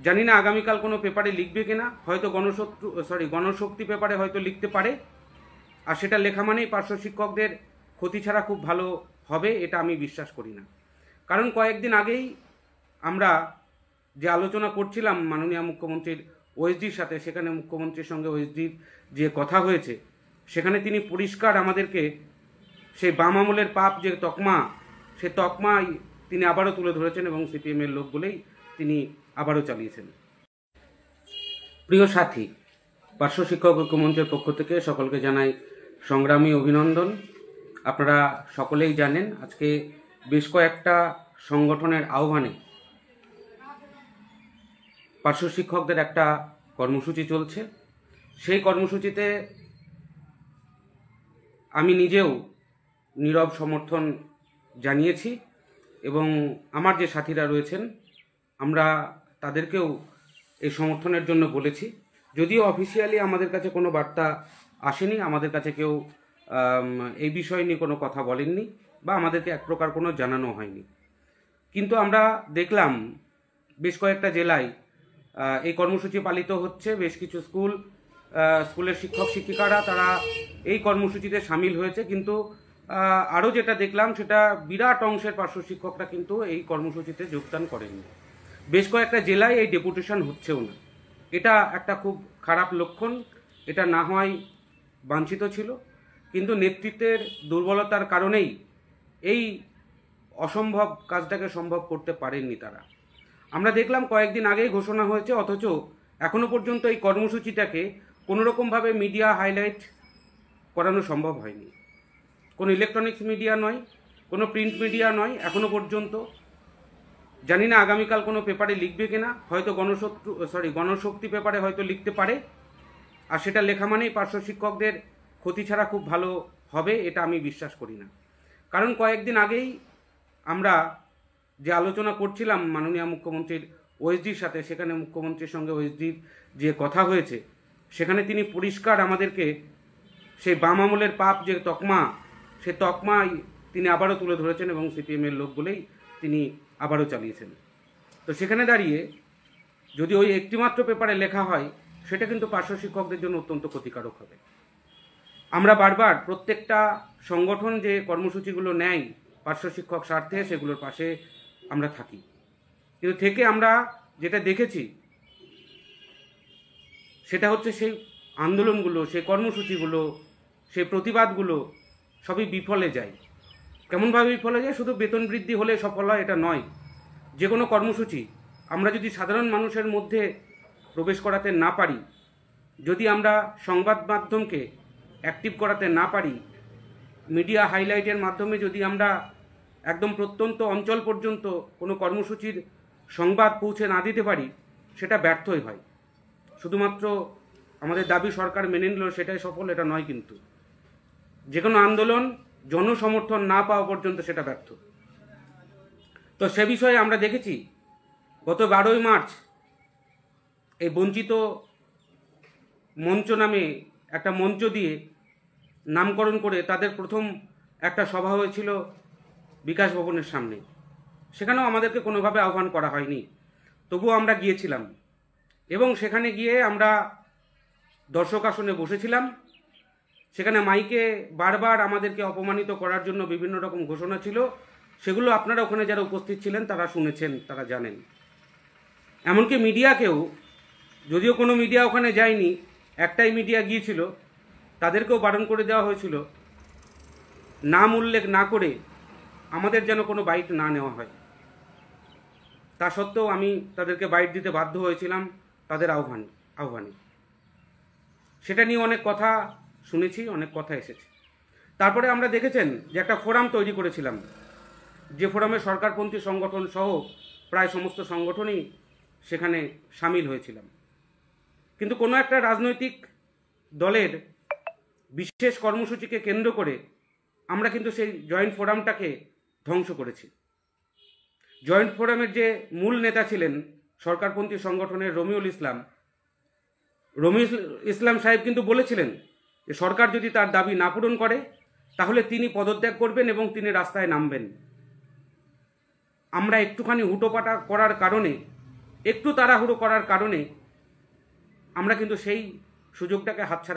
জানি না আগামীকাল কোনো পেপারে লিখবে কিনা, হয়তো গণশক্তি পেপারে হয়তো লিখতে পারে। আর সেটা লেখা মানেই পার্শ্ব শিক্ষকদের ক্ষতি ছাড়া খুব ভালো হবে এটা আমি বিশ্বাস করি না। কারণ কয়েকদিন আগেই আমরা যে আলোচনা করছিলাম মাননীয় মুখ্যমন্ত্রীর ওএসডির সাথে, সেখানে মুখ্যমন্ত্রীর সঙ্গে ওএসডির যে কথা হয়েছে, সেখানে তিনি পরিষ্কার আমাদেরকে সেই বাম আমলের পাপ যে তকমা, সে তকমাই তিনি আবারও তুলে ধরেছেন এবং সিপিএমের লোক বলেই তিনি আবারও চালিয়েছেন। প্রিয় সাথী, পার্শ্ব শিক্ষক ঐক্যমঞ্চের পক্ষ থেকে সকলকে জানাই সংগ্রামী অভিনন্দন। আপনারা সকলেই জানেন আজকে বেশ কয়েকটা সংগঠনের আহ্বানে পার্শ্ব শিক্ষকদের একটা কর্মসূচি চলছে। সেই কর্মসূচিতে আমি নিজেও নীরব সমর্থন জানিয়েছি এবং আমার যে সাথীরা রয়েছেন আমরা তাদেরকেও এই সমর্থনের জন্য বলেছি। যদিও অফিসিয়ালি আমাদের কাছে কোনো বার্তা আসেনি, আমাদের কাছে কেউ এই বিষয় নিয়ে কোনো কথা বলেননি বা আমাদেরকে এক প্রকার কোনো জানানো হয়নি। কিন্তু আমরা দেখলাম বেশ কয়েকটা জেলায় এই কর্মসূচি পালিত হচ্ছে। বেশ কিছু স্কুলের শিক্ষক শিক্ষিকারা তারা এই কর্মসূচিতে সামিল হয়েছে। কিন্তু আরও যেটা দেখলাম সেটা বিরাট অংশের পার্শ্ব শিক্ষকরা কিন্তু এই কর্মসূচিতে যোগদান করেননি। বেশ কয়েকটা জেলায় এই ডেপুটেশন হচ্ছেও না। এটা একটা খুব খারাপ লক্ষণ। এটা না হয় বাঞ্ছিত ছিল, কিন্তু নেতৃত্বের দুর্বলতার কারণেই এই অসম্ভব কাজটাকে সম্ভব করতে পারেননি তারা। আমরা দেখলাম কয়েকদিন আগেই ঘোষণা হয়েছে, অথচ এখনো পর্যন্ত এই কর্মসূচিটাকে কোনোরকমভাবে মিডিয়া হাইলাইট করানো সম্ভব হয়নি। কোনো ইলেকট্রনিক্স মিডিয়া নয়, কোনো প্রিন্ট মিডিয়া নয়, এখনো পর্যন্ত। জানি না আগামীকাল কোনো পেপারে লিখবে কিনা, হয়তো গণশক্তি পেপারে হয়তো লিখতে পারে। আর সেটা লেখা মানেই পার্শ্ব শিক্ষকদের ক্ষতি ছাড়া খুব ভালো হবে এটা আমি বিশ্বাস করি না। কারণ কয়েকদিন আগেই আমরা যে আলোচনা করছিলাম মাননীয় মুখ্যমন্ত্রীর ওএসডির সাথে, সেখানে মুখ্যমন্ত্রীর সঙ্গে ওএসডির যে কথা হয়েছে, সেখানে তিনি পরিষ্কার আমাদেরকে সেই বাম আমলের পাপ যে তকমা, সে তকমাই তিনি আবারও তুলে ধরেছেন এবং সিপিএমের লোক বলেই তিনি আবারও চালিয়েছেন। তো সেখানে দাঁড়িয়ে যদি ওই একটিমাত্র পেপারে লেখা হয়, সেটা কিন্তু পার্শ্ব শিক্ষকদের জন্য অত্যন্ত ক্ষতিকারক হবে। আমরা বারবার প্রত্যেকটা সংগঠন যে কর্মসূচিগুলো নেয় পার্শ্ব শিক্ষক স্বার্থে, সেগুলোর পাশে আমরা থাকি। কিন্তু থেকে আমরা যেটা দেখেছি সেটা হচ্ছে সেই আন্দোলনগুলো, সেই কর্মসূচিগুলো, সেই প্রতিবাদগুলো সবই বিফলে যায়। কেমনভাবে বিফলে যায়? শুধু বেতন বৃদ্ধি হলে সফল হয় এটা নয়। যে কোনো কর্মসূচি আমরা যদি সাধারণ মানুষের মধ্যে প্রবেশ করাতে না পারি, যদি আমরা সংবাদ মাধ্যমকে অ্যাক্টিভ করাতে না পারি, মিডিয়া হাইলাইটের মাধ্যমে যদি আমরা একদম প্রত্যন্ত অঞ্চল পর্যন্ত কোনো কর্মসূচির সংবাদ পৌঁছে না দিতে পারি, সেটা ব্যর্থই হয়। শুধুমাত্র আমাদের দাবি সরকার মেনে নিল সেটাই সফল, এটা নয়। কিন্তু যে কোনো আন্দোলন জনসমর্থন না পাওয়া পর্যন্ত সেটা ব্যর্থ। তো সে বিষয়ে আমরা দেখেছি গত 12ই মার্চ এই বঞ্চিত মঞ্চ নামে একটা মঞ্চ দিয়ে নামকরণ করে তাদের প্রথম একটা সভা হয়েছিল বিকাশ ভবনের সামনে। সেখানেও আমাদেরকে কোনোভাবে আহ্বান করা হয়নি, তবুও আমরা গিয়েছিলাম এবং সেখানে গিয়ে আমরা দর্শক আসনে বসেছিলাম। সেখানে মাইকে বারবার আমাদেরকে অপমানিত করার জন্য বিভিন্ন রকম ঘোষণা ছিল। সেগুলো আপনারা ওখানে যারা উপস্থিত ছিলেন তারা শুনেছেন, তারা জানেন। এমনকি মিডিয়াকেও, যদিও কোনো মিডিয়া ওখানে যায়নি, একটাই মিডিয়া গিয়েছিল, তাদেরকেও বারণ করে দেওয়া হয়েছিল নাম উল্লেখ না করে আমাদের যেন কোনো বাইট না নেওয়া হয়। তা সত্ত্বেও আমি তাদেরকে বাইট দিতে বাধ্য হয়েছিলাম তাদের আহ্বানে। সেটা নিয়ে অনেক কথা শুনেছি, অনেক কথা এসেছে। তারপরে আমরা দেখেছেন যে একটা ফোরাম তৈরি করেছিলাম, যে ফোরামে সরকারপন্থী সংগঠন সহ প্রায় সমস্ত সংগঠনই সেখানে সামিল হয়েছিলাম। কিন্তু কোনো একটা রাজনৈতিক দলের বিশেষ কর্মসূচিকে কেন্দ্র করে আমরা কিন্তু সেই জয়েন্ট ফোরামটাকে ধ্বংস করেছি। জয়েন্ট ফোরামের যে মূল নেতা ছিলেন সরকারপন্থী সংগঠনের রমিউল ইসলাম সাহেব কিন্তু বলেছিলেন যে সরকার যদি তার দাবি না পূরণ করে তাহলে তিনি পদত্যাগ করবেন এবং তিনি রাস্তায় নামবেন। আমরা একটুখানি হুটোপাটা করার কারণে একটু তাড়াহুড়ো করার কারণে আমরা কিন্তু সেই সুযোগটাকে হাতছাড়া